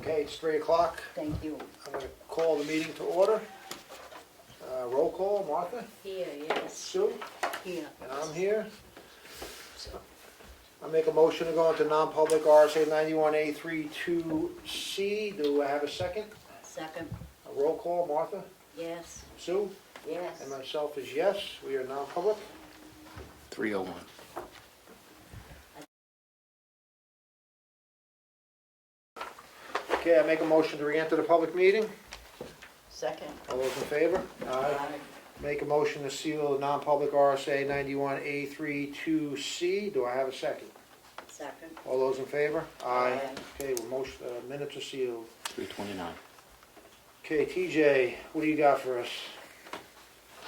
Okay, it's 3 o'clock. Thank you. I'm going to call the meeting to order. Roll call, Martha, Here, yes, Sue, here. and I'm here. I make a motion to go into non-public RSA 91A32C. Do I have a second? Second, A roll call, Martha, yes, Sue, yes. and myself is yes. We are non-public. 301. Okay, I make a motion to re-enter the public meeting. Second. All those in favor? Make a motion to seal non-public RSA 91A32C. Do I have a second? Second. All those in favor? Aye. Okay, well, motion, minutes are sealed. 329. Okay, TJ, what do you got for us?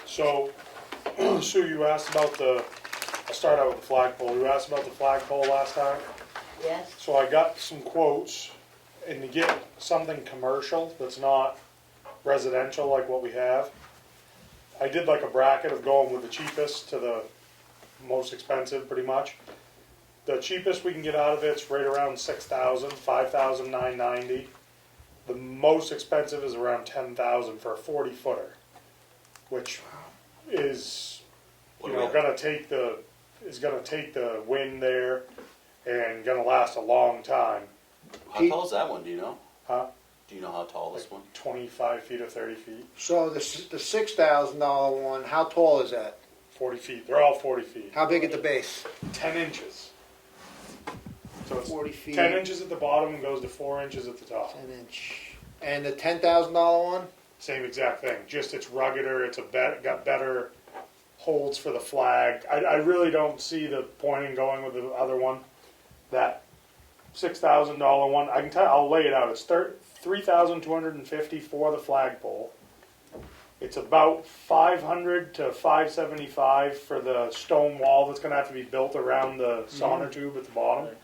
So, Sue, you asked about I'll start out with the flagpole. You asked about the flagpole last time. Yes, So I got some quotes, and to get something commercial that's not residential like what we have, I did like a bracket of going with the cheapest to the most expensive, pretty much. The cheapest we can get out of it's right around 6,000, 5,990. The most expensive is around 10,000 for a 40-footer, which is, gonna take the wind there and gonna last a long time. How tall is that one? Do you know? Huh? Do you know how tall this one? 25 feet or 30 feet, So the $6,000 one, how tall is that? 40 feet. They're all 40 feet. How big at the base? 10 inches. So it's 40 feet. 10 inches at the bottom and goes to 4 inches at the top. 10 inch. And the $10,000 one? Same exact thing. Just it's ruggeder. It's got better holds for the flag. I really don't see the point in going with the other one. That $6,000 one, I can tell. I'll lay it out. It's $3,250 for the flagpole. It's about $500 to $575 for the stone wall that's going to have to be built around the sonotube at the bottom.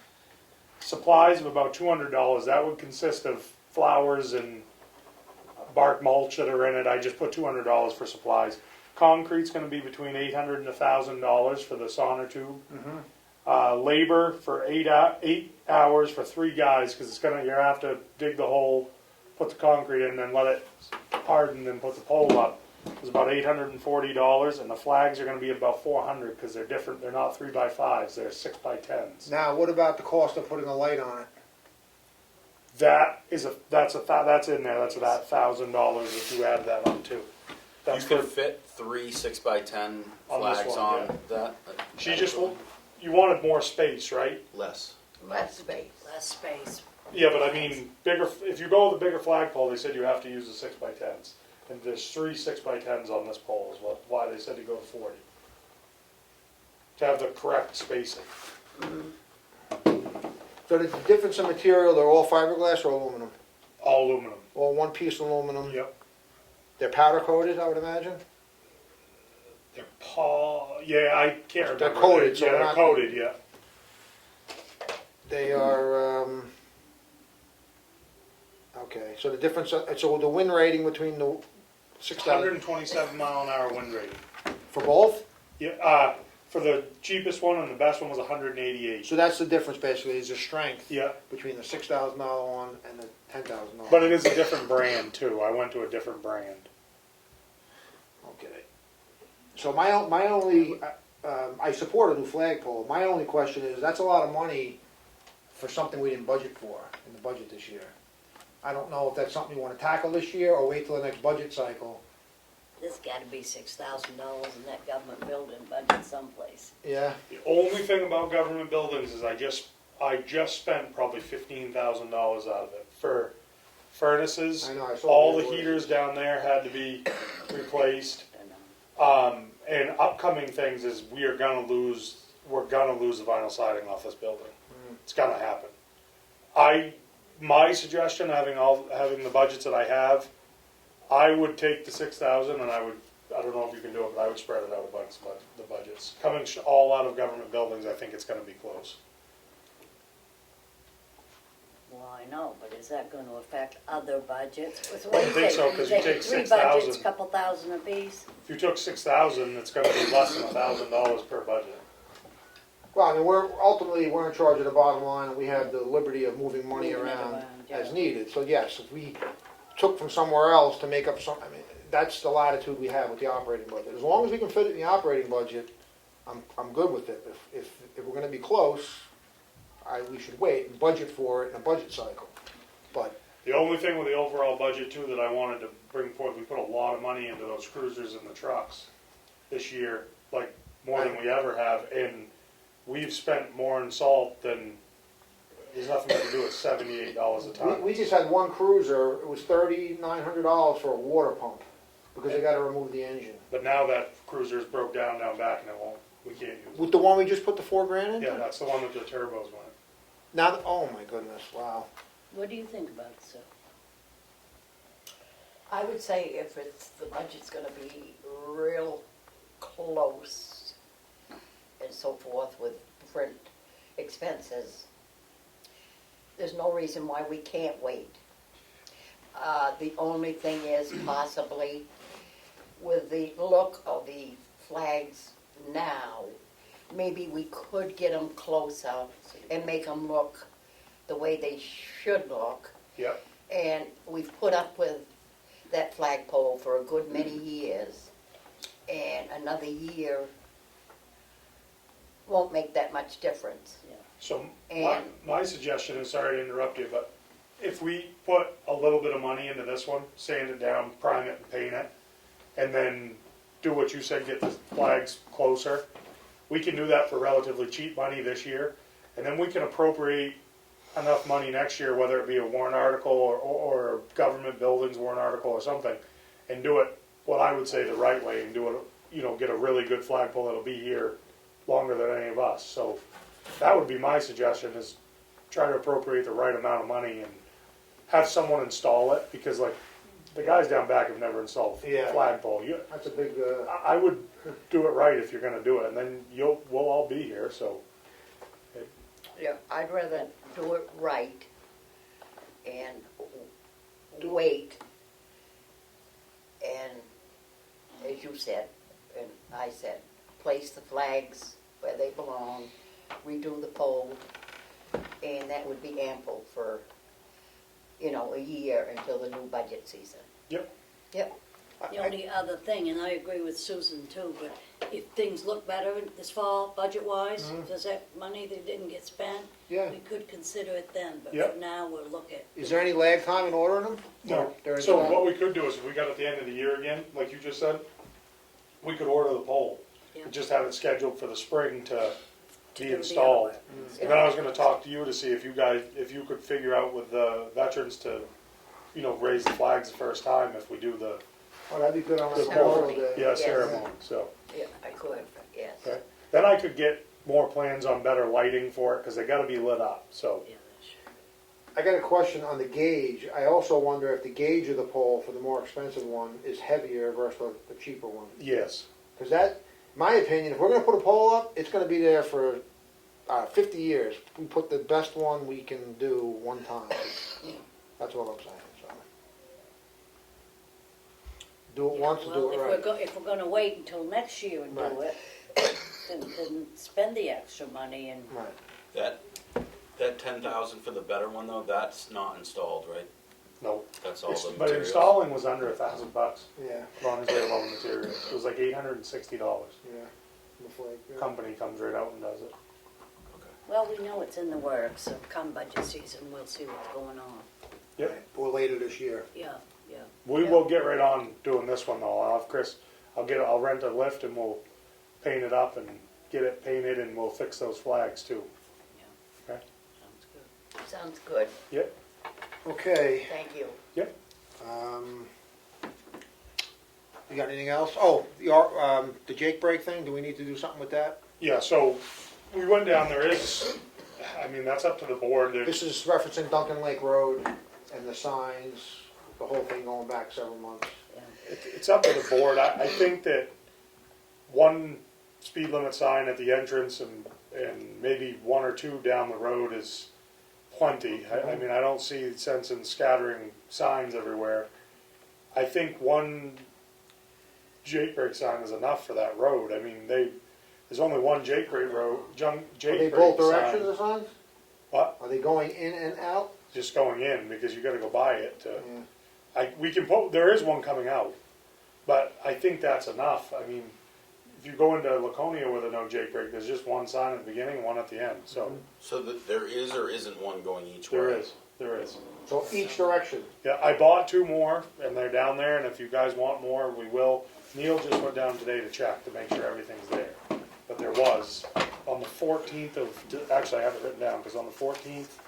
Supplies of about $200. That would consist of flowers and bark mulch that are in it. I just put $200 for supplies. Concrete's going to be between $800 and $1,000 for the sonotube. Labor for 8 hours for 3 guys, because you're gonna have to dig the hole, put the concrete in, and let it harden, and put the pole up. It's about $840, and the flags are going to be about $400 because they're different. They're not 3x5s; they're 6x10s. Now, what about the cost of putting a light on it? That's in there. That's that $1,000 if you add that on too. That's You could for, fit 3 6x10 On this flags one, on yeah. that. she just you wanted more space, right? Less. less space. Less space. Yeah, but I mean, bigger. If you go with the bigger flagpole, they said you have to use the 6x10s, and there's 3 6x10s on this pole. Is why they said to go to 40 to have the correct spacing. So the difference in material, they're all fiberglass or aluminum? All aluminum. All one piece aluminum? Yep. They're powder coated, I would imagine? They're Yeah, I can't remember. They're coated, so Yeah, they're they're not- coated. Yeah. They are, okay, so the difference, so the wind rating between the 6,000, 127 mile an hour wind rating. for both? Yeah. For the cheapest one and the best one was 188. So that's the difference basically, is the strength Yeah. between the $6,000 one and the $10,000. But it is a different brand too. I went to a different brand. Okay. So my only, I support a new flagpole. My only question is, that's a lot of money for something we didn't budget for in the budget this year. I don't know if that's something you want to tackle this year or wait till the next budget cycle. There's gotta be $6,000 in that government building budget someplace. Yeah? The only thing about government buildings is I just spent probably $15,000 out of it for furnaces. I know, I saw All the the invoices. heaters down there had to be replaced. And, And upcoming things is we're gonna lose the vinyl siding off this building. It's gonna happen. My suggestion, having the budgets that I have, I would take the 6,000 and I don't know if you can do it, but I would spread it out amongst the budgets. Coming all out of government buildings, I think it's gonna be close. Well, I know, but is that gonna affect other budgets? I don't think so, 'cause you take 3 6,000. budgets, couple thousand apiece. If you took 6,000, it's gonna be less than $1,000 per budget. Well, I mean, we're in charge of the bottom line, and we have the liberty of moving money Moving it around. around, as needed. So yes, if we took from somewhere else to make up some, I mean, that's the latitude we have with the operating budget. As long as we can fit it in the operating budget, I'm good with it. If we're gonna be close, we should wait and budget for it in a budget cycle. But, The only thing with the overall budget too that I wanted to bring forth, we put a lot of money into those cruisers and the trucks this year, like more than we ever have, and we've spent more in salt than, there's nothing we can do with $78 a ton. we just had one cruiser, it was $3,900 for a water pump, because they gotta remove the engine. But now that cruiser's broke down back and we can't use it. With the one we just put the $4,000 into? Yeah, that's the one that the turbos went. Now, oh my goodness, wow. What do you think about it, Sue? I would say if the budget's gonna be real close and so forth with different expenses, there's no reason why we can't wait. The only thing is possibly with the look of the flags now, maybe we could get them closer and make them look the way they should look. Yep. And we've put up with that flagpole for a good many years. And another year won't make that much difference. So And- my suggestion is, sorry to interrupt you, but if we put a little bit of money into this one, sand it down, prime it and paint it, and then do what you said, get the flags closer, we can do that for relatively cheap money this year, and then we can appropriate enough money next year, whether it be a warrant article or government buildings warrant article or something, and do it what I would say the right way, and do it, get a really good flagpole that'll be here longer than any of us. So that would be my suggestion, is try to appropriate the right amount of money and have someone install it, because like the guys down back have never installed a Yeah. flagpole. That's a big, I would do it right if you're gonna do it, and then we'll all be here, so. Yeah, I'd rather do it right and wait. And as you said, and I said, place the flags where they belong, redo the pole, and that would be ample for, a year until the new budget season. Yep. Yep. The only other thing, and I agree with Susan too, but if things look better this fall, budget-wise, if there's that money that didn't get spent, yeah. we could consider it then, but Yep. for now, we'll look at. Is there any lag time in ordering them? No. There So isn't. what we could do is, if we got at the end of the year again, like you just said, we could order the pole. Yeah. And just have it scheduled for the spring to do be the installed. other ones. And then I was gonna talk to you to see if you could figure out with the veterans to, raise the flags the first time if we do the, Oh, that'd be good on The Memorial ceremony. Day. yeah, Yes. ceremony, so. Yeah, I could, yes. Okay. Then I could get more plans on better lighting for it, because they gotta be lit up, so. Yeah, that's true. I got a question on the gauge. I also wonder if the gauge of the pole for the more expensive one is heavier versus the cheaper one. Yes. Because that, my opinion, if we're gonna put a pole up, it's gonna be there for 50 years. We put the best one we can do one time. That's all I'm saying, so. Do it once and Well, do it right. if we're gonna wait until next year and do Right. it, then spend the extra money and, Right. That 10,000 for the better one though, that's not installed, right? No. That's all the But materials. installing was under $1,000, Yeah, as long as they have all the materials. It was like $860. yeah. The flag, yeah. Company comes right out and does it. well, we know it's in the works, so come budget season, we'll see what's going on. Yep. Or later this year. Yeah, yeah. We Yeah. will get right on doing this one though. I'll have Chris, I'll rent a lift and we'll paint it up and get it painted, and we'll fix those flags too. Yeah. Okay. Sounds good. Sounds good, Yep. Okay. thank you. Yep. You got anything else? Oh, the Jake break thing, do we need to do something with that? Yeah, so we went down, that's up to the board. This is referencing Duncan Lake Road and the signs, the whole thing going back several months. It's up to the board. I think that one speed limit sign at the entrance and maybe one or two down the road is plenty. I don't see sense in scattering signs everywhere. I think one Jake break sign is enough for that road. There's only one Jake break road, Are Jake they break both sign. directions, the signs? What? Are they going in and out? just going in, because you gotta go buy it to, Yeah. we can put, there is one coming out, but I think that's enough. I mean, if you go into Laconia with a no Jake brake, there's just one sign at the beginning and one at the end, so So that there is or isn't one going each way? there is. So each direction. Yeah, I bought 2 more, and they're down there, and if you guys want more, we will. Neil just went down today to check to make sure everything's there. But there was, on the 14th of, actually I have it written down, because on the 14th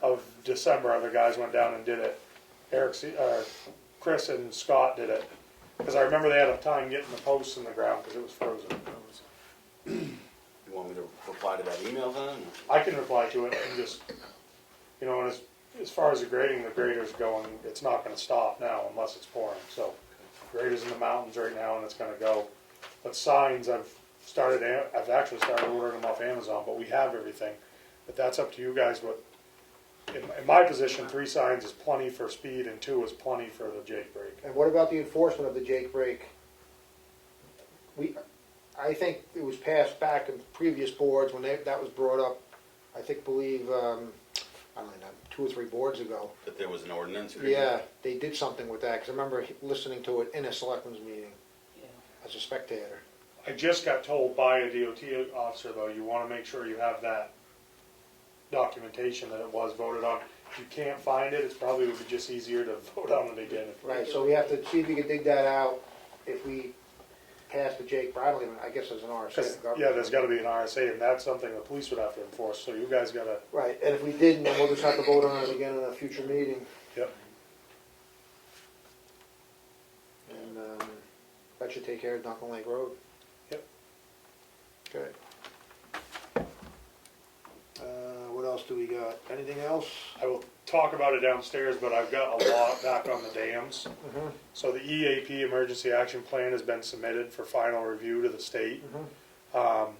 of December, other guys went down and did it. Chris and Scott did it, because I remember they had a time getting the posts in the ground, because it was frozen. You want me to reply to that email then? I can reply to it and just, you know, and as far as the grader's going, it's not gonna stop now unless it's pouring, so. Grader's in the mountains right now and it's gonna go. But signs, I've actually started ordering them off Amazon, but we have everything. But that's up to you guys, what, in my position, 3 signs is plenty for speed and 2 is plenty for the Jake brake. And what about the enforcement of the Jake brake? I think it was passed back in previous boards when that was brought up, I believe, I don't know, 2 or 3 boards ago. That there was an ordinance? Yeah, they did something with that, because I remember listening to it in a selectmen's meeting Yeah. as a spectator. I just got told by a DOT officer though, you wanna make sure you have that documentation that it was voted on. If you can't find it, it's probably would be just easier to vote on it again. Right, so we have to see if we can dig that out if we pass the Jake, I don't even, I guess there's an RSA. 'Cause, yeah, there's gotta be an RSA, and that's something the police would have to enforce, so you guys gotta, Right, and if we didn't, then we'll just have to vote on it again in a future meeting. yep. And that should take care of Duncan Lake Road. Yep. Okay. What else do we got? Anything else? I will talk about it downstairs, but I've got a lot back on the dams. Mm-hmm. So the EAP, Emergency Action Plan, has been submitted for final review to the state. Mm-hmm.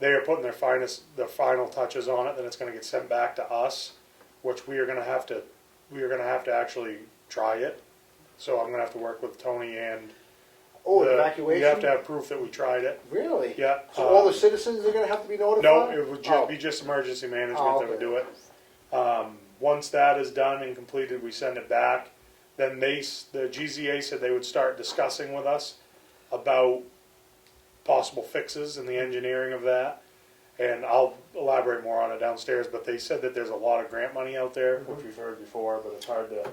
They are putting their final touches on it, then it's gonna get sent back to us, which we are gonna have to actually try it. So I'm gonna have to work with Tony and Oh, we evacuation? have to have proof that we tried it. Really? Yeah. So all the citizens are gonna have to be notified? No, it would Oh. be just emergency management Oh, that would okay. do it. Once that is done and completed, we send it back. Then the GZA said they would start discussing with us about possible fixes and the engineering of that. And I'll elaborate more on it downstairs, but they said that there's a lot of grant money out there, which we've heard before, but it's hard to.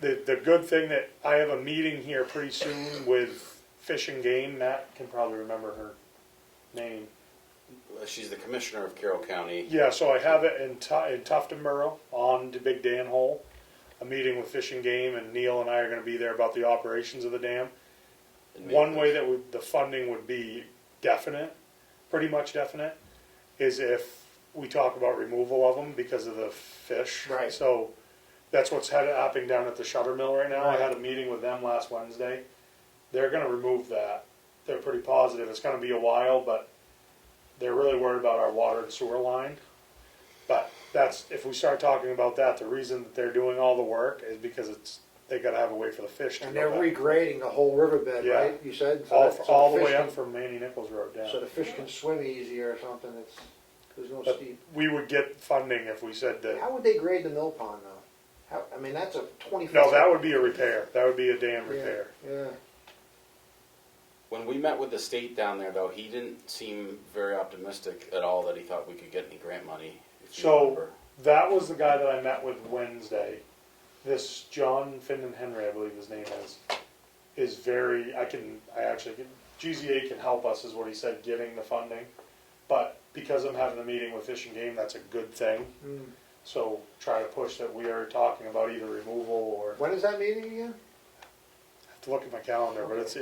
The good thing that I have a meeting here pretty soon with Fish and Game. Matt can probably remember her name. She's the commissioner of Carroll County. Yeah, so I have it in Tuftonboro on the Big Dan Hole. A meeting with Fish and Game, and Neil and I are going to be there about the operations of the dam. One way that the funding would be definite, pretty much definite, is if we talk about removal of them because of the fish. Right. So that's what's happening down at the Shutter Mill right now. Right. I had a meeting with them last Wednesday. They're going to remove that. They're pretty positive. It's going to be a while, but they're really worried about our water and sewer line. But that's, if we start talking about that, the reason that they're doing all the work is because they got to have a way for the fish to And go they're back. regrading the whole riverbed, Yeah. right? You said? So all the fish way up can- from Manny Nichols Road down. So the fish can swim easier or something, there's no But steep. we would get funding if we said that. How would they grade the mill pond though? I mean, that's a 20 foot. No, that would be a repair. That would be a dam Yeah, repair. Yeah. When we met with the state down there, though, he didn't seem very optimistic at all that he thought we could get any grant money. If you So remember. that was the guy that I met with Wednesday. This John Finnan Henry, I believe his name is very. GZA can help us, is what he said, getting the funding. But because I'm having a meeting with Fish and Game, that's a good thing. Mm. So try to push that we are talking about either removal or. When is that meeting again? I have to look at my calendar, but it's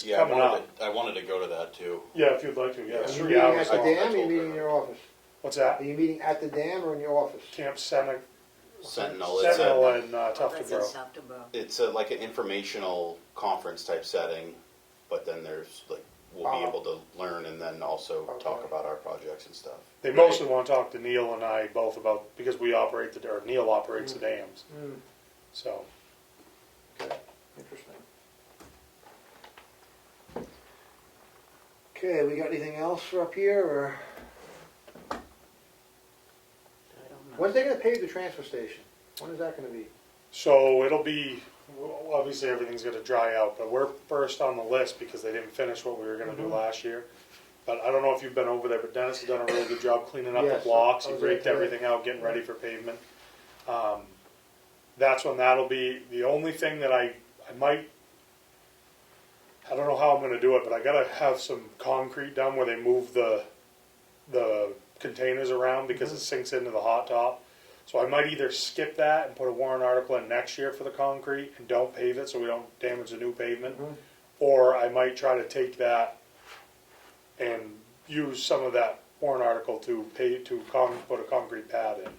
Yeah, coming up. I wanted to go to that too. Yeah, if you'd like to. Yeah, Are it's you 3 meeting hours at the long. dam or are you told meeting her. in your office? What's that? Are you meeting at the dam or in your office? Camp Sentinel Sentinel. in That's in Tuftonboro. Tuftonboro. It's like an informational conference type setting, but then there's we'll be Oh. able to learn and then also talk Okay. about our projects and stuff. They mostly want to talk to Neil and I both about, because we operate or Neil operates the dams. Mm. So, Okay, interesting. Okay, we got anything else for up here or? I don't When's they gonna pave the transfer station? When is that gonna be? So it'll be, well, obviously everything's gonna dry out, but we're first on the list because they didn't finish what we were gonna do last year. But I don't know if you've been over there, but Dennis has done a really good job cleaning up the Yes, blocks. I He was there raked today. everything out, getting ready for pavement. That's when that'll be, the only thing that I might, I don't know how I'm gonna do it, but I gotta have some concrete done where they move the containers around because it sinks into the hot top. So I might either skip that and put a warrant article in next year for the concrete and don't pave it so we don't damage the new pavement. Or I might try to take that and use some of that warrant article to put a concrete pad in.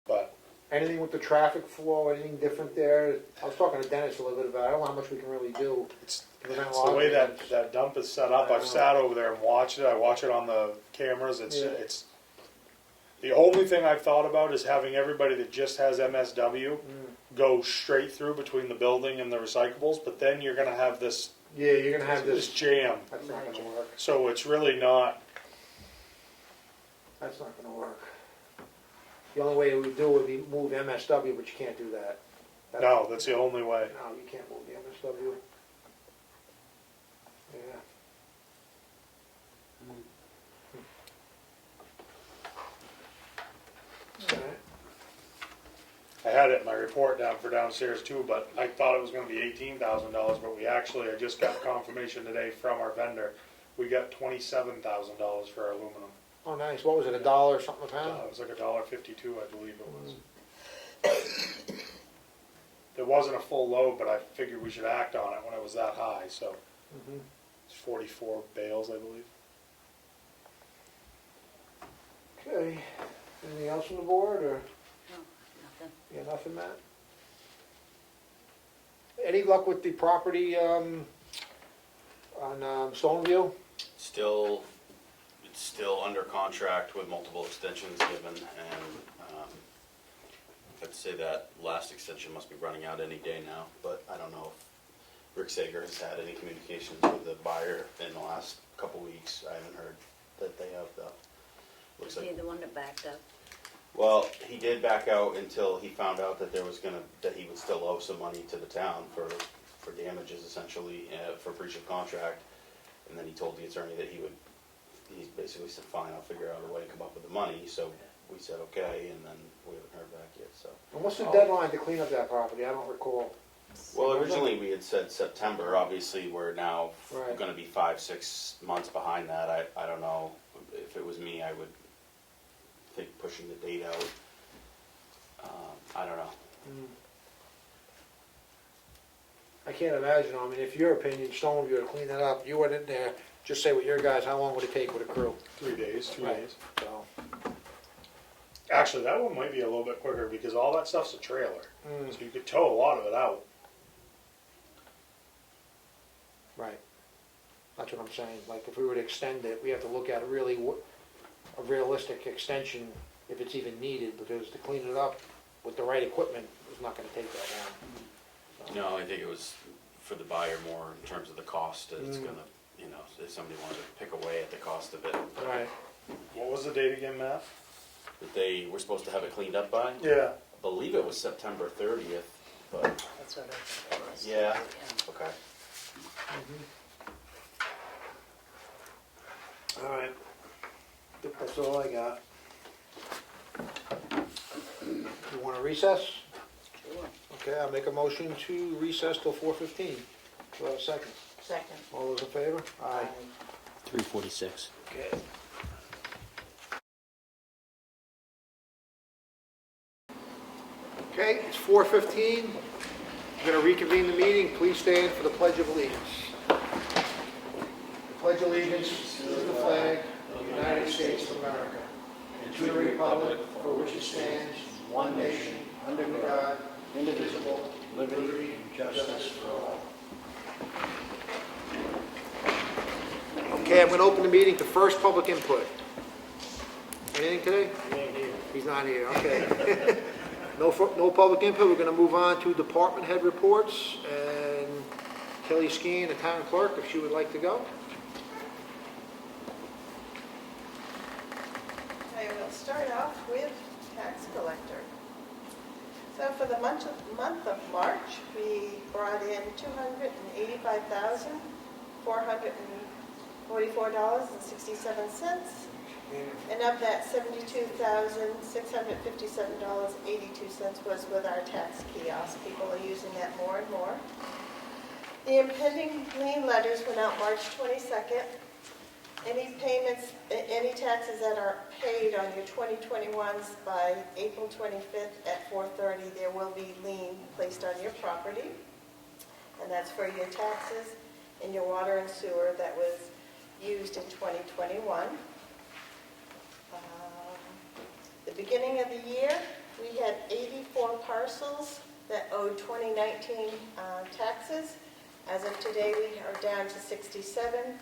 But Anything with the traffic flow, anything different there? I was talking to Dennis a little bit about it. I don't know how much we can really do. it's Prevent the way logjams. that dump is set up. I I've know. sat over there and watched it. I watch it on the cameras. Yeah. It's the only thing I've thought about is having everybody that just has MSW go straight through between the building and the recyclables. But then you're gonna have this Yeah, you're gonna have this this. jam. That's not gonna work. So it's really not. That's not gonna work. The only way we would do would be move MSW, but you can't do that. No, that's the only way. No, you can't move the MSW. Yeah. Alright. I had it in my report down for downstairs too, but I thought it was gonna be $18,000, but I just got confirmation today from our vendor. We got $27,000 for our aluminum. Oh, nice. What was it, $1 or something a pound? It was like $1.52, I believe it was. There wasn't a full load, but I figured we should act on it when it was that high, so Mhm. it's 44 bales, I believe. Okay. Anything else from the board, or? No, nothing. Yeah, nothing, Matt? Any luck with the property, on, Stoneview? It's still under contract with multiple extensions given, and I'd say that last extension must be running out any day now, but I don't know if Rick Sager has had any communications with the buyer in the last couple weeks. I haven't heard that they have though. Looks Is he like, the one that backed up? well, he did back out until he found out that that he would still owe some money to the town for damages essentially, for breach of contract. And then he told the attorney that he basically said, fine, I'll figure out a way to come up with the money. So we said, okay, and then we haven't heard back yet, so. And what's the deadline to clean up that property? I don't recall. Well, originally we had said September, obviously we're now Right. gonna be 5-6 months behind that. I don't know, if it was me, I would think pushing the date out. I don't know. I can't imagine, I mean, if your opinion, Stoneview, to clean that up, you went in there, just say with your guys, how long would it take with a crew? 3 days, 2 Right. days. So, Actually, that one might be a little bit quicker because all that stuff's a trailer. So you could tow a lot of it out. right. That's what I'm saying, like, if we were to extend it, we have to look at really a realistic extension, if it's even needed, because to clean it up with the right equipment is not gonna take that long. No, I think it was for the buyer more in terms of the cost, that it's Mm. gonna, if somebody wanted to pick away at the cost of it. Right. What was the date again, Matt? That they were supposed to have it cleaned up by. Yeah. I believe it was September 30th, but, That's what I think it was. yeah, okay. All right. I think that's all I got. You wanna recess? Sure. Okay, I'll make a motion to recess till 4:15. Do I have a second? Second. All those in favor? Aye. 346. Okay. Okay, it's 4:15. We're gonna reconvene the meeting. Please stand for the Pledge of Allegiance. I pledge allegiance to the flag of the United States of America and to the republic for which it stands, one nation, under God, indivisible, liberty and justice for all. Okay, I'm gonna open the meeting to first public input. Anything today? He's not here, okay. No public input, we're gonna move on to department head reports, and Kelly Skeen, the town clerk, if she would like to go. I will start off with tax So for the month of March, we brought in $285,444.67. And of that, $72,657.82 was with our tax kiosk. People are using that more and more. The impending lien letters went out March 22nd. Any payments, any taxes that are paid on your 2021s by April 25th at 4:30, there will be lien placed on your property. And that's for your taxes and your water and sewer that was used in 2021. The beginning of the year, we had 84 parcels that owed 2019 taxes. As of today, we are down to 67.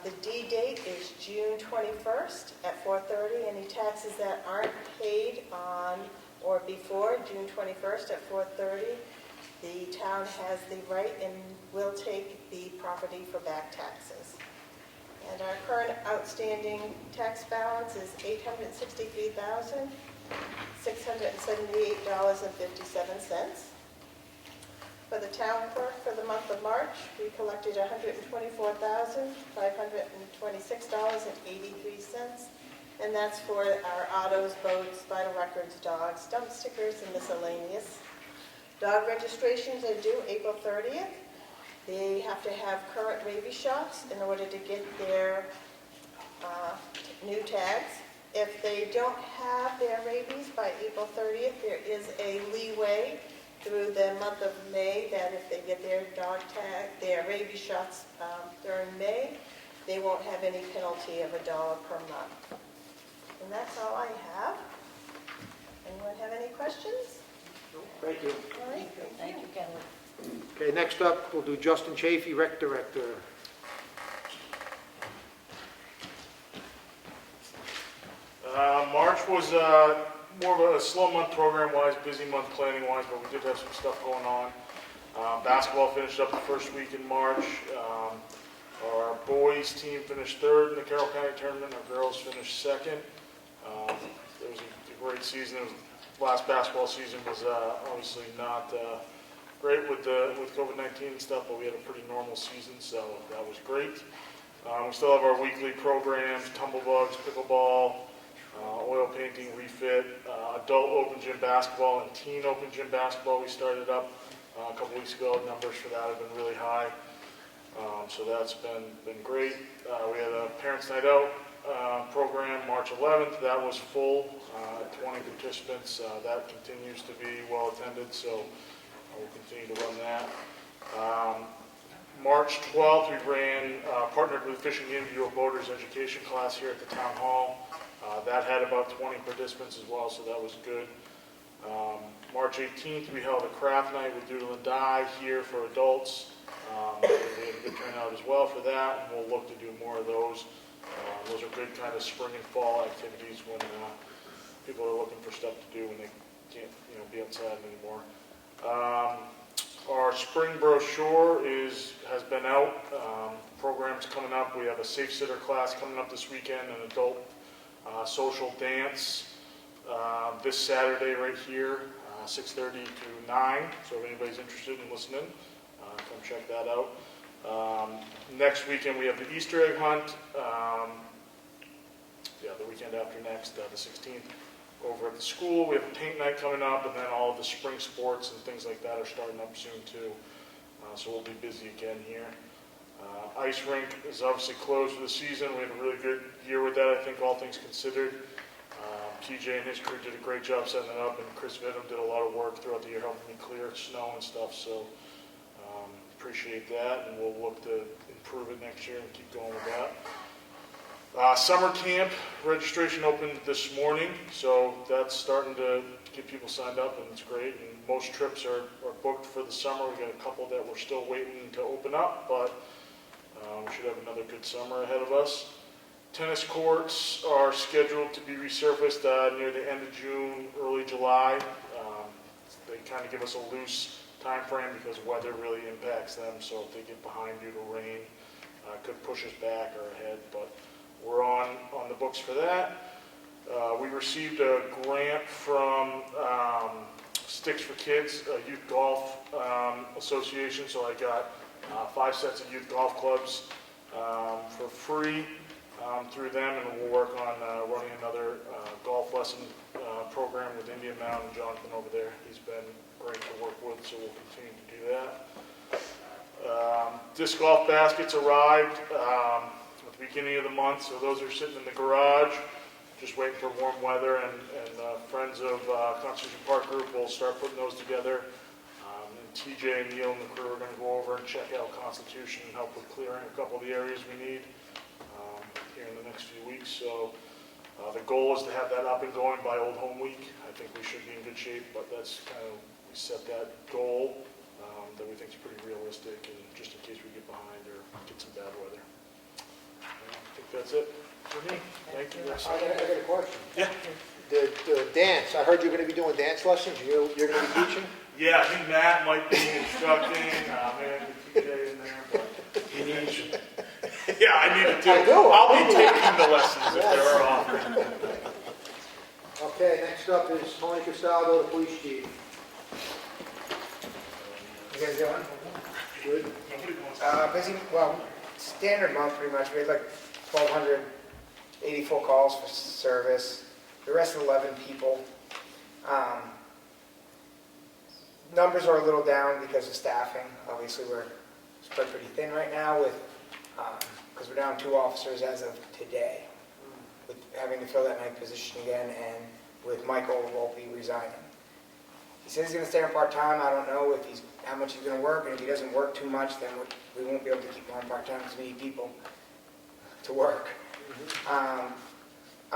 The D date is June 21st at 4:30. Any taxes that aren't paid on or before June 21st at 4:30, the town has the right and will take the property for back taxes. And our current outstanding tax balance is $863,678.57. For the town clerk for the month of March, we collected $124,526.83, and that's for our autos, boats, vital records, dogs, dump stickers, and miscellaneous. Dog registrations are due April 30th. They have to have current rabies shots in order to get their new tags. If they don't have their rabies by April 30th, there is a leeway through the month of May that if they get their dog tag, their rabies shots during May, they won't have any penalty of $1 per month. And that's all I have. Anyone have any questions? Thank you. All right, Thank you, Kelly. Okay, next up, we'll do Justin Chafee, Rec Director. March was more of a slow month program-wise, busy month planning-wise, but we did have some stuff going on. Basketball finished up the first week in March. Our boys team finished third in the Carroll County tournament. Our girls finished second. It was a great season. Last basketball season was obviously not great with COVID-19 and stuff, but we had a pretty normal season, so that was great. We still have our weekly programs: tumblebugs, pickleball, oil painting, refit, adult open gym basketball, and teen open gym basketball we started up a couple weeks ago. Numbers for that have been really high, so that's been great. We had a Parents Night Out program March 11th. That was full, 20 participants. That continues to be well attended, so we'll continue to run that. March 12th, we partnered with Fishing Game View, a boaters education class here at the town hall. That had about 20 participants as well, so that was good. March 18th, we held a craft night with Doodle and Die here for adults. We had a good turnout as well for that, and we'll look to do more of those. Those are good kind of spring and fall activities when people are looking for stuff to do when they can't, be outside anymore. Our spring brochure has been out. Program's coming up. We have a safe sitter class coming up this weekend, an adult social dance this Saturday right here, 6:30 to 9. So if anybody's interested in listening, come check that out. Next weekend we have the Easter egg hunt. The weekend after next, the 16th, over at the school. We have a paint night coming up, and then all of the spring sports and things like that are starting up soon too. So we'll be busy again here. Ice rink is obviously closed for the season. We had a really good year with that, I think, all things considered. TJ and his crew did a great job setting it up, and Chris Vidham did a lot of work throughout the year helping me clear snow and stuff, so appreciate that, and we'll look to improve it next year and keep going with that. Summer camp registration opened this morning, so that's starting to get people signed up, and it's great. And most trips are booked for the summer. We got a couple that we're still waiting to open up, but we should have another good summer ahead of us. Tennis courts are scheduled to be resurfaced near the end of June, early July. They kind of give us a loose time frame because weather really impacts them, so if they get behind due to rain, could push us back or ahead, but we're on the books for that. We received a grant from Sticks for Kids, a youth golf association, so I got 5 sets of youth golf clubs for free through them, and we'll work on running another golf lesson program with Indian Mountain. Jonathan over there, he's been great to work with, so we'll continue to do that. Disc golf baskets arrived at the beginning of the month, so those are sitting in the garage, just waiting for warm weather, and friends of Constitution Park Group will start putting those together. And TJ and Neil and the crew are going to go over and check out Constitution and help with clearing a couple of the areas we need here in the next few weeks. So the goal is to have that up and going by Old Home Week. I think we should be in good shape, but that's kind of, we set that goal that we think is pretty realistic, and just in case we get behind or get some bad weather. I think that's it for me. Thank you. Guys. I got a question. Yeah. The dance, I heard you're gonna be doing dance lessons, you're gonna be teaching? Yeah, I think Matt might be instructing. Man, the TJ in there, but he needs. Yeah, I need to do. I do. I'll be taking the lessons if there are offered. Okay, next up is Tony Castaldo, the police chief. You guys doing? Good. Busy, well, standard month pretty much. We had like 1,284 calls for service. The rest 11 people. Numbers are a little down because of staffing. Obviously, we're spread pretty thin right now with, because we're down 2 officers as of today, with having to fill that night position again, and with Michael Volpe resigning. He says he's going to stay on part-time. I don't know if how much he's going to work, and if he doesn't work too much, then we won't be able to keep him on part-time because we need people to work. I'm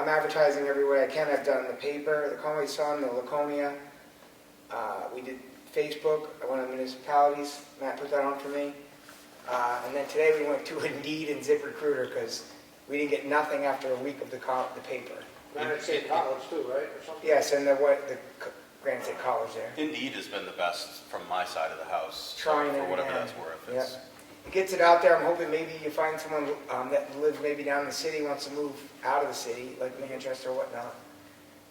advertising every way I can. I've done the paper, the Comeau Sun, the Laconia. We did Facebook. I went to municipalities. Matt put that on for me. And then today we went to Indeed and ZipRecruiter because we didn't get nothing after a week of the paper. Granite State College too, right, or something? Yes, and the Granite State College there. Indeed has been the best from my side of the house, Trying for it whatever again. that's worth. Yeah. It's, It gets it out there. I'm hoping maybe you find someone that lives maybe down in the city, wants to move out of the city, like Manchester or whatnot.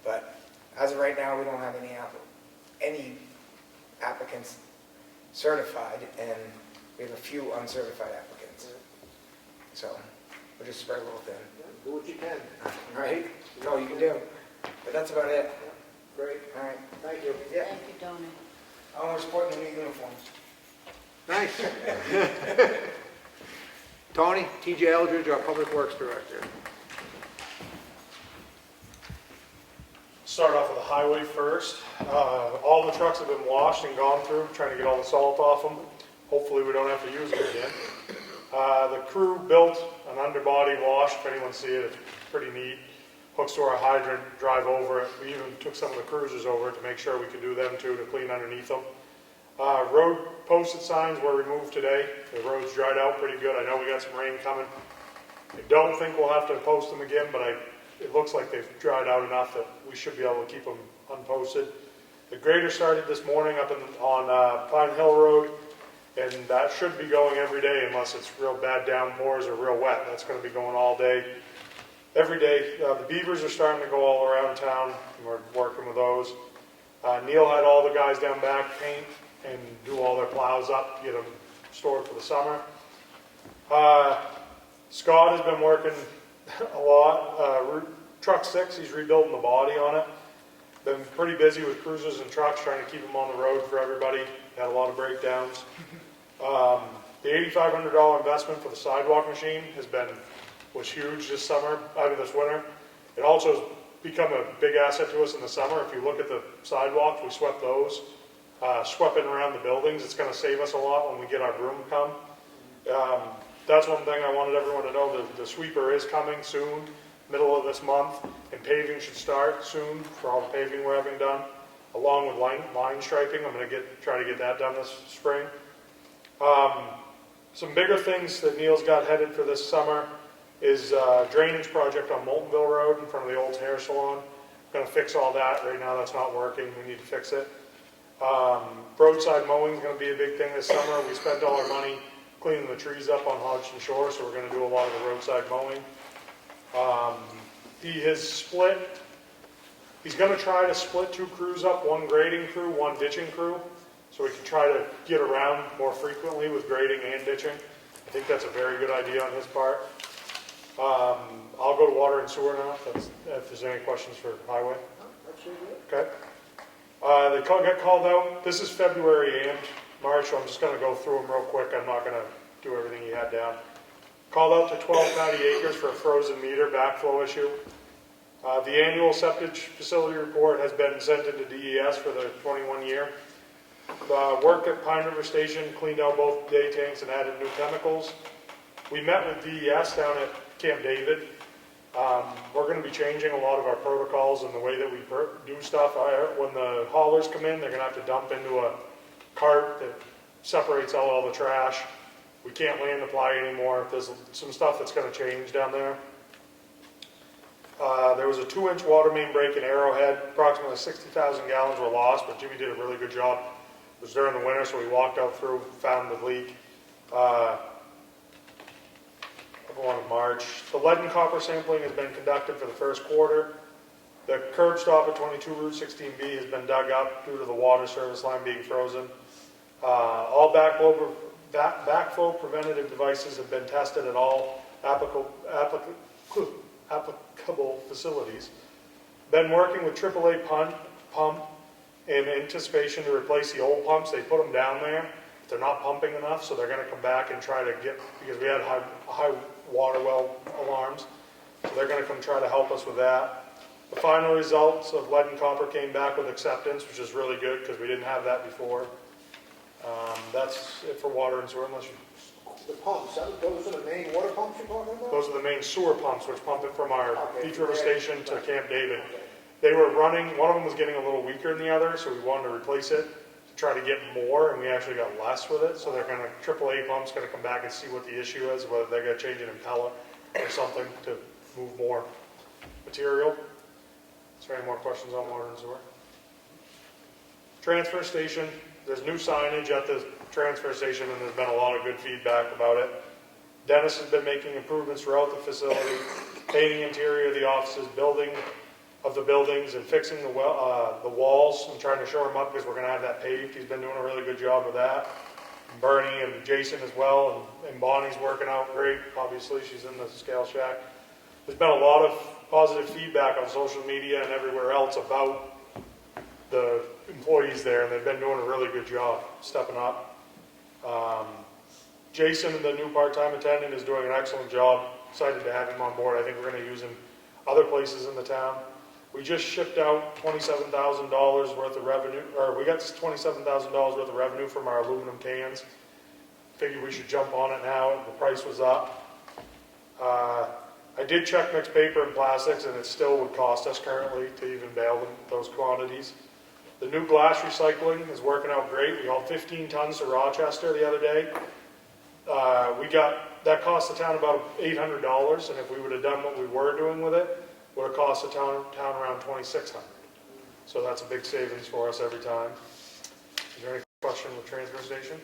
But as of right now, we don't have any applicants certified, and we have a few uncertified applicants. So we'll just spread a little thin. Do what you can. Right? That's all you can do. But that's about it. Great, All right. thank you. Yeah. Thank you, Tony. I want to support the new uniforms. Nice. Tony, TJ Eldridge, our Public Works Director. Start off with the highway first. All the trucks have been washed and gone through, trying to get all the salt off them. Hopefully we don't have to use them again. The crew built an underbody wash. If anyone see it, it's pretty neat. Hooks to our hydrant, drive over it. We even took some of the cruisers over it to make sure we could do them too, to clean underneath them. Road posted signs were removed today. The road's dried out pretty good. I know we got some rain coming. I don't think we'll have to post them again, but it looks like they've dried out enough that we should be able to keep them unposted. The grader started this morning up on Pine Hill Road, and that should be going every day unless it's real bad downpours or real wet. That's going to be going all day, every day. The beavers are starting to go all around town, and we're working with those. Neil had all the guys down back paint and do all their plows up, get them stored for the summer. Scott has been working a lot. Truck 6, he's rebuilding the body on it. Been pretty busy with cruisers and trucks, trying to keep them on the road for everybody. Had a lot of breakdowns. The $8,500 investment for the sidewalk machine was huge this winter. It also has become a big asset to us in the summer. If you look at the sidewalks, we swept those. Sweeping around the buildings, it's going to save us a lot when we get our broom come. That's one thing I wanted everyone to know. The sweeper is coming soon, middle of this month, and paving should start soon for all the paving we're having done, along with line striping. I'm going to try to get that done this spring. Some bigger things that Neil's got headed for this summer is a drainage project on Moultonville Road in front of the old hair salon. Going to fix all that. Right now that's not working. We need to fix it. Roadside mowing is going to be a big thing this summer. We spent all our money cleaning the trees up on Hodgson Shore, so we're going to do a lot of the roadside mowing. He has split He's gonna try to split 2 crews up, 1 grading crew, 1 ditching crew, so we can try to get around more frequently with grading and ditching. I think that's a very good idea on his part. I'll go to water and sewer now, if there's any questions for highway. Okay. They got called out, this is February and March, so I'm just gonna go through them real quick, I'm not gonna do everything you had down. Called out to 1290 acres for a frozen meter backflow issue. The annual septic facility report has been sent into DES for the 21 year. Work at Pine River Station, cleaned out both day tanks and added new chemicals. We met with DES down at Camp David. We're going to be changing a lot of our protocols and the way that we do stuff. When the haulers come in, they're going to have to dump into a cart that separates out all the trash. We can't land apply anymore. There's some stuff that's going to change down there. There was a 2-inch water main break in Arrowhead. Approximately 60,000 gallons were lost, but Jimmy did a really good job. It was during the winter, so we walked out through, found the leak. One of March. The lead and copper sampling has been conducted for the first quarter. The curb stop at 22 Route 16B has been dug up due to the water service line being frozen. All backflow preventative devices have been tested at all applicable facilities. Been working with AAA pump in anticipation to replace the old pumps. They put them down there. They're not pumping enough, so they're going to come back and try to get, because we had high water well alarms, so they're going to come try to help us with that. The final results of lead and copper came back with acceptance, which is really good because we didn't have that before. That's it for water and sewer, unless you... The pumps, those are the main water pumps you're talking about? Those are the main sewer pumps, which pump it from our Beach River Yeah. Station to Camp David. They were running, one of them was getting a little weaker than the other, so we wanted to replace it to try to get more, and we actually got less with it. So they're going to, AAA pump's going to come back and see what the issue is, whether they're going to change an impeller or something to move more material. Is there any more questions on water and sewer? Transfer station, there's new signage at the transfer station, and there's been a lot of good feedback about it. Dennis has been making improvements throughout the facility, painting interior of the offices, of the buildings, and fixing the walls and trying to shore them up because we're going to have that paved. He's been doing a really good job with that. Bernie and Jason as well, and Bonnie's working out great. Obviously, she's in the scale shack. There's been a lot of positive feedback on social media and everywhere else about the employees there, and they've been doing a really good job stepping up. Jason, the new part-time attendant, is doing an excellent job. Excited to have him on board. I think we're going to use him other places in the town. We just shipped out $27,000 worth of revenue, or we got $27,000 worth of revenue from our aluminum cans. Figured we should jump on it now. The price was up. I did check mixed paper and plastics, and it still would cost us currently to even bail those quantities. The new glass recycling is working out great. We hauled 15 tons to Rochester the other day. That cost the town about $800, and if we would have done what we were doing with it, would have cost the town around $2,600. So that's a big savings for us every time. Is there any question with transfer station?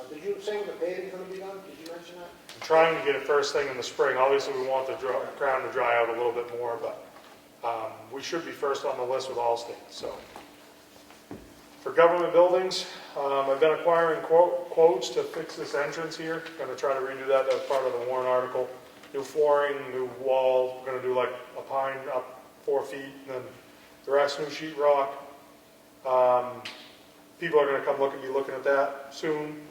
Did you say when the paving's going to be done? Did you mention that? I'm trying to get it first thing in the spring. Obviously, we want the ground to dry out a little bit more, but we should be first on the list with all states. So, for government buildings, I've been acquiring quotes to fix this entrance here. Going to try to redo that. That was part of the Warren article. New flooring, new wall. We're going to do like a pine up 4 feet, and then the rest new sheetrock. People are going to be looking at that soon.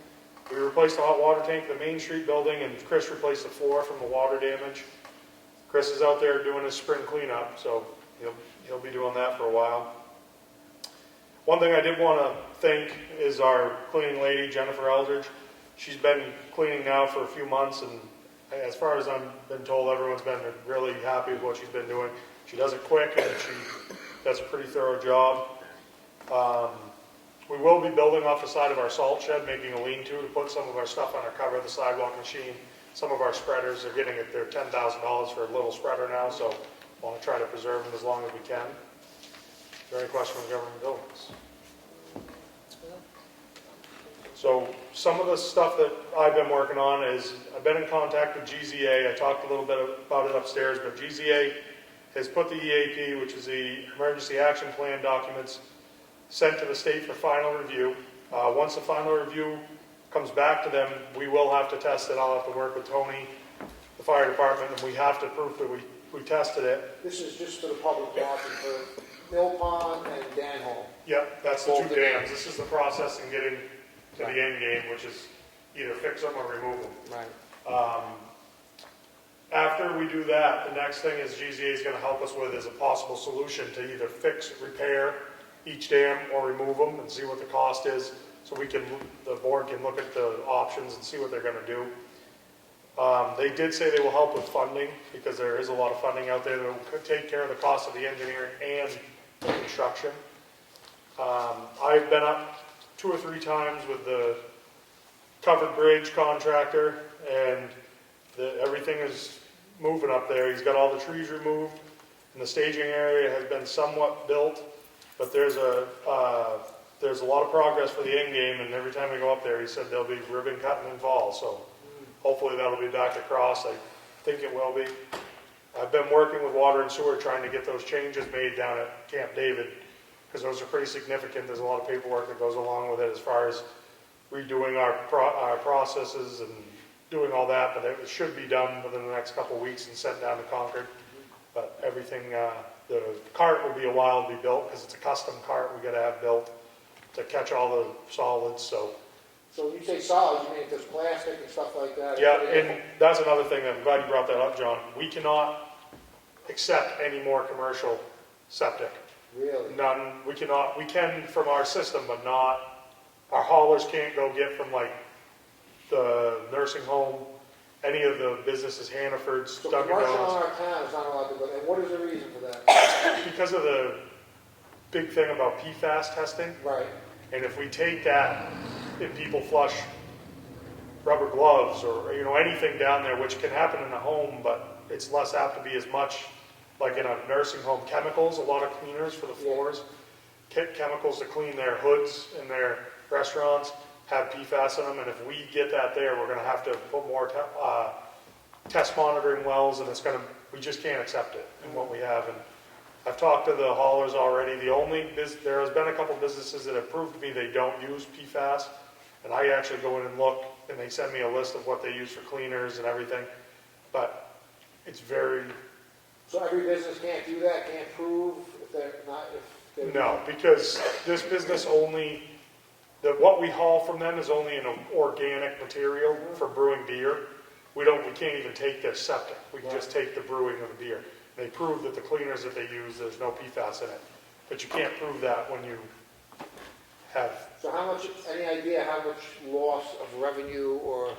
We replaced the hot water tank in the Main Street building, and Chris replaced the floor from the water damage. Chris is out there doing his spring cleanup, so he'll be doing that for a while. One thing I did want to thank is our cleaning lady, Jennifer Eldridge. She's been cleaning now for a few months, and as far as I've been told, everyone's been really happy with what she's been doing. She does it quick, and she does a pretty thorough job. We will be building off the side of our salt shed, making a lean-to put some of our stuff on our cover of the sidewalk machine. Some of our spreaders are getting it. They're $10,000 for a little spreader now, so I want to try to preserve them as long as we can. Is there any question on government buildings? So some of the stuff that I've been working on is I've been in contact with GZA. I talked a little bit about it upstairs, but GZA has put the EAP, which is the Emergency Action Plan documents, sent to the state for final review. Once the final review comes back to them, we will have to test it. I'll have to work with Tony, the fire department, and we have to prove that we tested it. This is just for the public watching for Mill Pond and Danholm. Yep, that's the Both two the dams. dams. This is the process in getting to Right. the end game, which is either fix them or remove them. Right. After we do that, the next thing is GZA is going to help us with is a possible solution to either fix, repair each dam or remove them and see what the cost is, so the board can look at the options and see what they're going to do. They did say they will help with funding, because there is a lot of funding out there that will take care of the cost of the engineering and the construction. I've been up 2 or 3 times with the covered bridge contractor, and everything is moving up there. He's got all the trees removed, and the staging area has been somewhat built, but there's a lot of progress for the end game, and every time we go up there, he said there'll be ribbon cutting in fall, so hopefully that'll be back across. I think it will be. I've been working with Water and Sewer trying to get those changes made down at Camp David, because those are pretty significant. There's a lot of paperwork that goes along with it as far as redoing our processes and doing all that, but it should be done within the next couple of weeks and sent down to Concord. But everything, the cart will be a while to be built, because it's a custom cart we gotta have built to catch all the solids, so. So when you say solids, you mean if there's plastic and stuff like that? Yeah, and that's another thing, I'm glad you brought that up, John. We cannot accept any more commercial septic. Really? None, we can from our system, but not, our haulers can't go get from like the nursing home, any of the businesses, Hannaford's, So Dunkin' commercial in Donuts. our town is not allowed to go there, and what is the reason for that? Because of the big thing about PFAS testing, Right. and if we take that and people flush rubber gloves or, anything down there, which can happen in a home, but it's less apt to be as much like in a nursing home. Chemicals, a lot of cleaners for the floors, chemicals to clean their hoods in their restaurants have PFAS in them, and if we get that there, we're gonna have to put more test monitoring wells, and we just can't accept it in what we have. And I've talked to the haulers already. There has been a couple businesses that have proved to me they don't use PFAS, and I actually go in and look, and they send me a list of what they use for cleaners and everything, but it's very. So every business can't do that, can't prove if they're not, No, because this business what we haul from them is only an organic material for brewing beer. We can't even take their septic. We can just take the brewing of the beer. They prove that the cleaners that they use, there's no PFAS in it. But you can't prove that when you have. So any idea how much loss of revenue or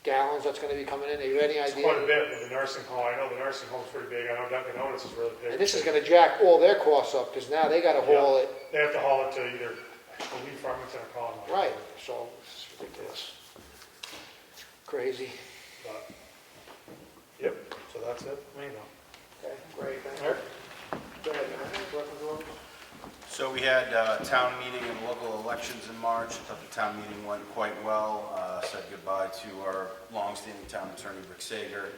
gallons that's gonna be coming in? Have you any It's idea? quite a bit with the nursing home. I know the nursing home's pretty big. I know Dunkin' Donuts is really big. And this is gonna jack all their costs up, because now they gotta haul it. They have to haul it to either, I believe, Farmington or Conway. Right, so it's ridiculous. Crazy. But, yep, so that's it. Okay, great, thank you. Go ahead, man. So we had a town meeting and local elections in March. I thought the town meeting went quite well. Said goodbye to our longstanding town attorney, Rick Sager.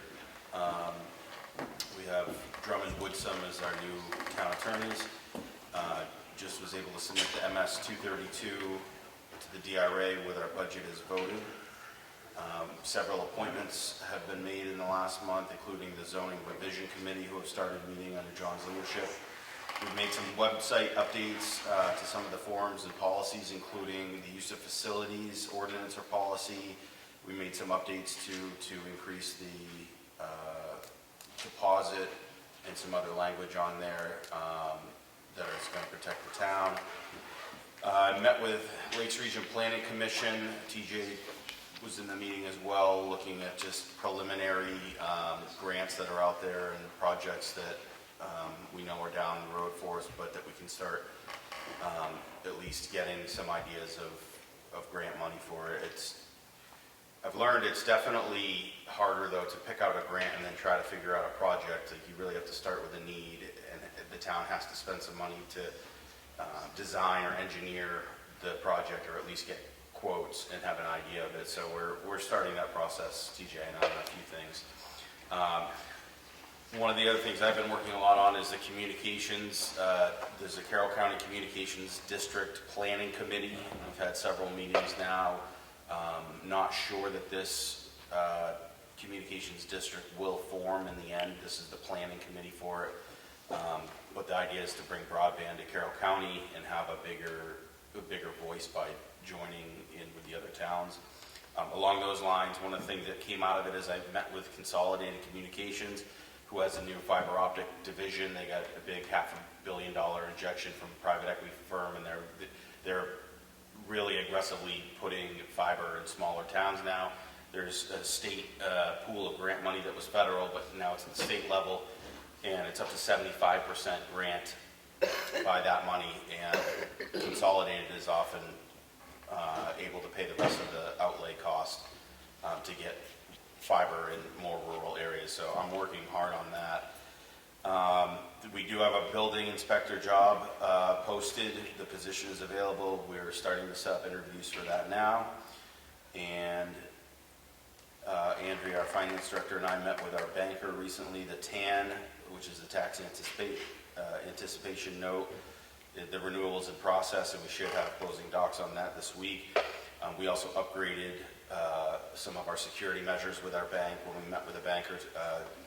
We have Drummond Woodsum as our new town attorneys. Just was able to submit the MS 232 to the DRA with our budget as voted. Several appointments have been made in the last month, including the zoning revision committee, who have started meeting under John's leadership. We've made some website updates to some of the forms and policies, including the use of facilities, ordinance or policy. We made some updates to increase the deposit and some other language on there that is going to protect the town. I met with Lakes Region Planning Commission. TJ was in the meeting as well, looking at just preliminary grants that are out there and projects that we know are down the road for us, but that we can start at least getting some ideas of grant money for it. I've learned it's definitely harder though to pick out a grant and then try to figure out a project. Like, you really have to start with a need, and the town has to spend some money to design or engineer the project, or at least get quotes and have an idea of it. So we're starting that process, TJ and I, on a few things. One of the other things I've been working a lot on is the communications. There's a Carroll County Communications District Planning Committee. We've had several meetings now. Not sure that this communications district will form in the end. This is the planning committee for it. But the idea is to bring broadband to Carroll County and have a bigger voice by joining in with the other towns. Along those lines, one of the things that came out of it is I met with Consolidated Communications, who has a new fiber optic division. They got a big $500 million injection from a private equity firm, and they're really aggressively putting fiber in smaller towns now. There's a state pool of grant money that was federal, but now it's at the state level, and it's up to 75% grant by that money, and Consolidated is often able to pay the rest of the outlay cost to get fiber in more rural areas, so I'm working hard on that. We do have a building inspector job posted. The position is available. We're starting to set up interviews for that now, and Andrea, our finance director, and I met with our banker recently. The TAN, which is the tax anticipation note, the renewal is in process, and we should have closing docs on that this week. We also upgraded some of our security measures with our bank when we met with the bankers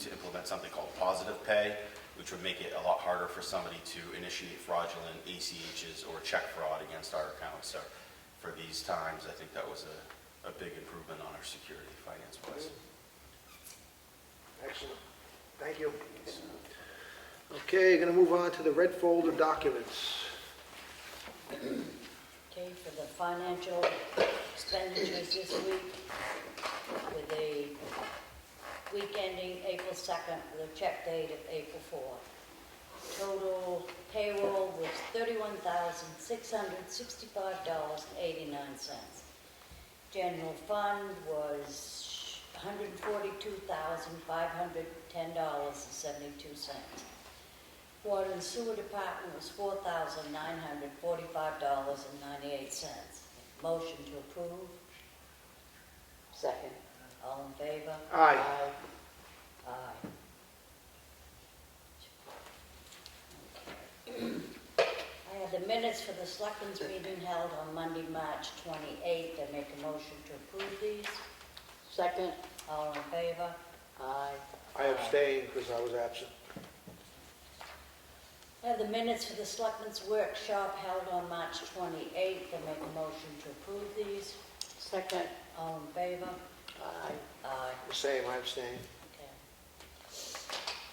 to implement something called positive pay, which would make it a lot harder for somebody to initiate fraudulent ACHs or check fraud against our accounts. So for these times, I think that was a big improvement on our security finance-wise. Excellent. Thank you. Okay, going to move on to the red folder documents. Okay, for the financial expenditures this week, with a week ending April 2nd, with a check date of April 4th. Total payroll was $31,665.89. General fund was $142,510.72. Water and sewer department was $4,945.98. Motion to approve. Second. All in favor? Aye. Aye. I have the minutes for the Selectmen's meeting held on Monday, March 28th. I make a motion to approve these. Second. All in favor? Aye. I abstained because I was absent. I have the minutes for the Selectmen's workshop held on March 28th. I make a motion to approve these. Second. All in favor? Aye. Aye. The same, I abstained. Okay.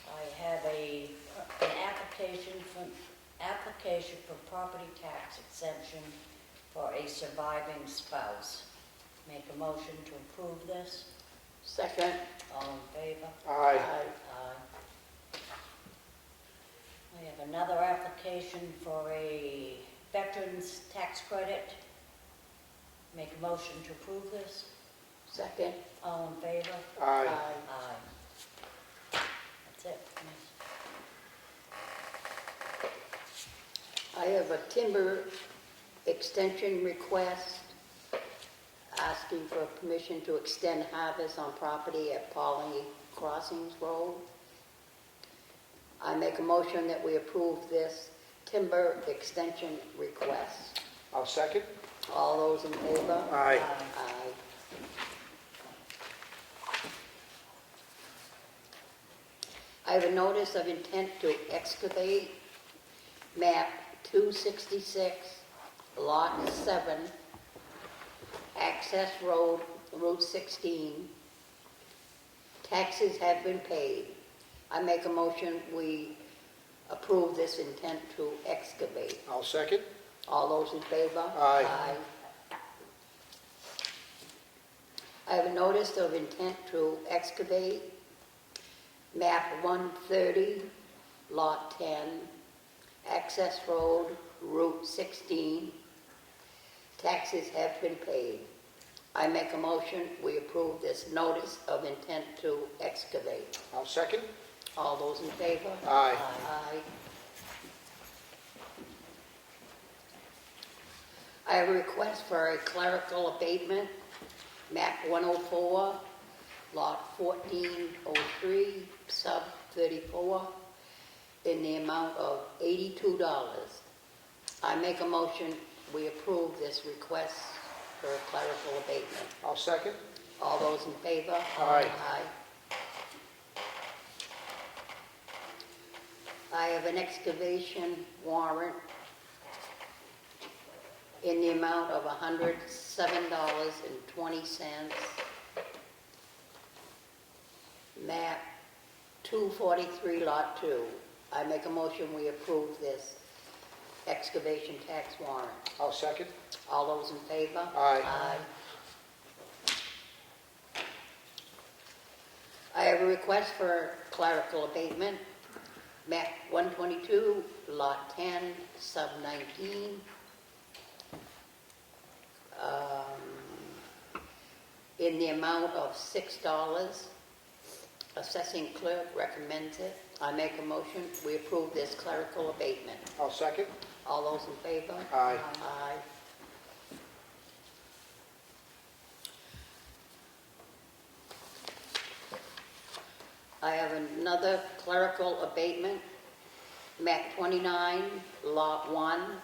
I have an application for property tax exemption for a surviving spouse. Make a motion to approve this. Second. All in favor? Aye. Aye. I have another application for a veterans tax credit. Make a motion to approve this. Second. All in favor? Aye. Aye. That's it. I have a timber extension request asking for permission to extend harvest on property at Pauley Crossings Road. I make a motion that we approve this timber extension request. I'll second. All those in favor? Aye. Aye. I have a notice of intent to excavate map 266, lot 7, access road, Route 16. Taxes have been paid. I make a motion we approve this intent to excavate. I'll second. All those in favor? Aye. I have a notice of intent to excavate map 130, lot 10, access road, Route 16. Taxes have been paid. I make a motion we approve this notice of intent to excavate. I'll second. All those in favor? Aye. Aye. I have a request for a clerical abatement, map 104, lot 1403, sub 234 in the amount of $82. I make a motion, we approve this request for clerical abatement. I'll second. All those in favor? Aye. Aye. I have an excavation warrant in the amount of $107.20. Map 243, Lot 2. I make a motion, we approve this excavation tax warrant. I'll second. All those in favor? Aye. I have a request for clerical abatement, map 122, lot 10, sub 19. In the amount of $6. Assessing clerk recommends it. I make a motion, we approve this clerical abatement. I'll second. All those in favor? Aye. Aye. I have another clerical abatement, map 29, lot 1,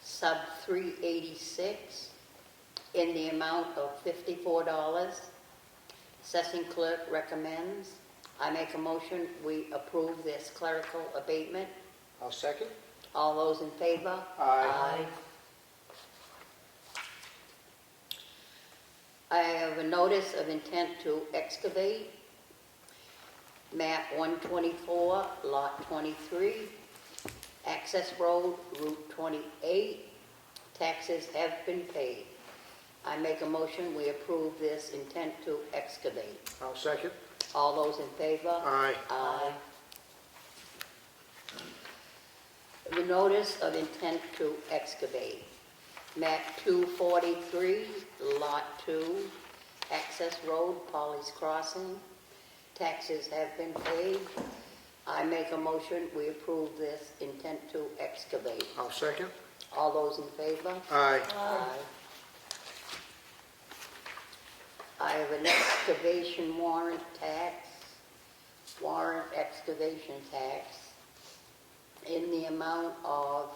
sub 386, in the amount of $54. Assessing clerk recommends. I make a motion, we approve this clerical abatement. I'll second. All those in favor? Aye. I have a notice of intent to excavate, map 124, lot 23, access road, route 28, taxes have been paid. I make a motion, we approve this intent to excavate. I'll second. All those in favor? Aye. Aye. The notice of intent to excavate, map 243, lot 2, access road, Polly's Crossing, taxes have been paid. I make a motion, we approve this intent to excavate. I'll second. All those in favor? Aye. Aye. I have an excavation warrant excavation tax, in the amount of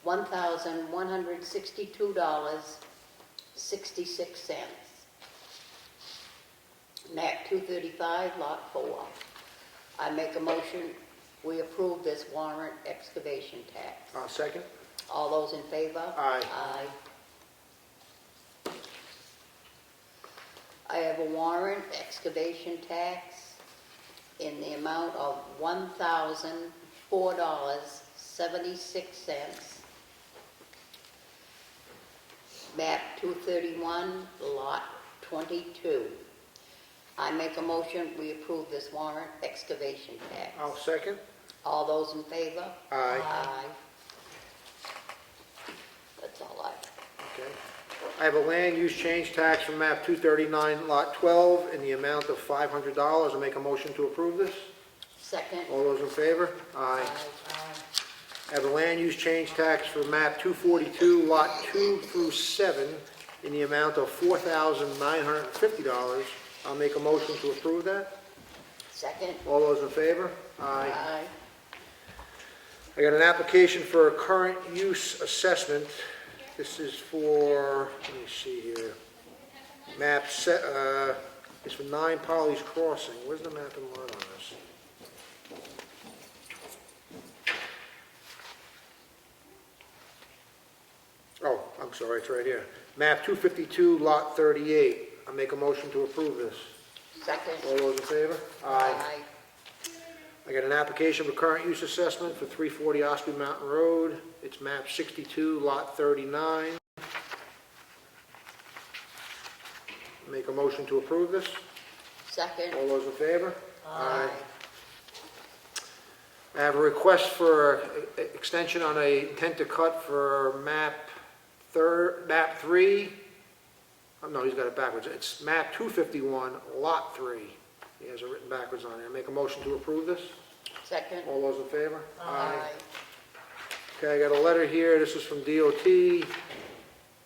$1,162.66. Map 235, lot 4. I make a motion, we approve this warrant excavation tax. I'll second. All those in favor? Aye. Aye. I have a warrant excavation tax in the amount of $1,004.76. Map 231, lot 22. I make a motion, we approve this warrant excavation tax. I'll second. All those in favor? Aye. Aye. That's all I. Okay. I have a land use change tax from map 239, lot 12, in the amount of $500. I'll make a motion to approve this. Second. All those in favor? Aye. I have a land use change tax for map 242, lot 2 through 7, in the amount of $4,950. I'll make a motion to approve that. Second. All those in favor? Aye. Aye. I got an application for a current use assessment. This is for, let me see here, map set, it's for 9 Polly's Crossing. Where's the map and lot on this? Oh, I'm sorry, it's right here. Map 252, lot 38. I make a motion to approve this. Second. All those in favor? Aye. I got an application for current use assessment for 340 Ossipee Mountain Road. It's map 62, lot 39. Make a motion to approve this. Second. All those in favor? Aye. I have a request for extension on a intent to cut for map 3. Oh, no, he's got it backwards. It's map 251, lot 3. He has it written backwards on there. Make a motion to approve this. Second. All those in favor? Aye. Okay, I got a letter here. This is from DOT,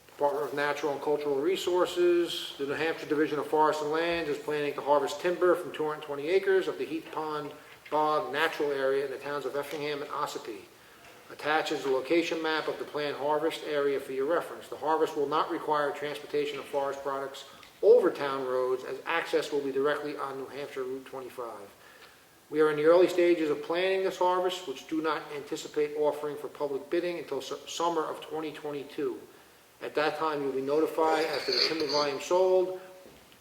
Department of Natural and Cultural Resources. The New Hampshire Division of Forest and Lands is planning to harvest timber from 220 acres of the Heath Pond bog natural area in the towns of Effingham and Ossipee. Attaches the location map of the planned harvest area for your reference. The harvest will not require transportation of forest products over town roads, as access will be directly on New Hampshire Route 25. We are in the early stages of planning this harvest, which do not anticipate offering for public bidding until summer of 2022. At that time, you'll be notified as to the timber volume sold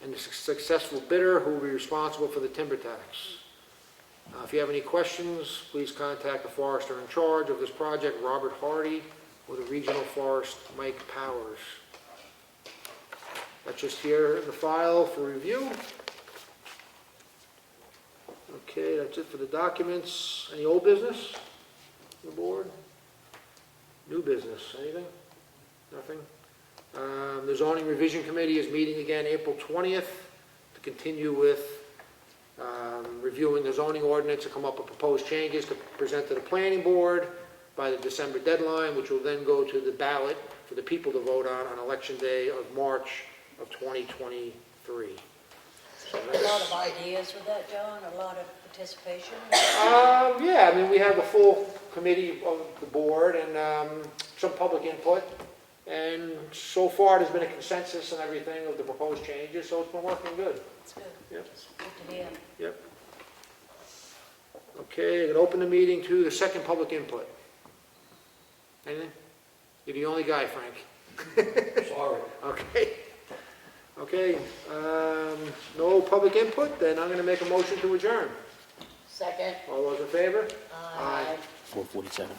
and the successful bidder who will be responsible for the timber tax. If you have any questions, please contact the forester in charge of this project, Robert Hardy, or the regional forest, Mike Powers. That's just here in the file for review. Okay, that's it for the documents. Any old business on the board? New business, anything? Nothing? The zoning revision committee is meeting again April 20th to continue with reviewing the zoning ordinance to come up with proposed changes to present to the planning board by the December deadline, which will then go to the ballot for the people to vote on election day of March of 2023. So A lot of ideas with that, John, a lot of participation. Yeah, I mean, we have the full committee of the board and some public input. And so far, there's been a consensus and everything of the proposed changes, so it's been working good. It's good. Yep. Good to hear. Yep. Okay, I'm gonna open the meeting to the second public input. Anything? You're the only guy, Frank. Sorry. Okay. Okay, no public input, then I'm gonna make a motion to adjourn. Second. All those in favor? Aye. 447.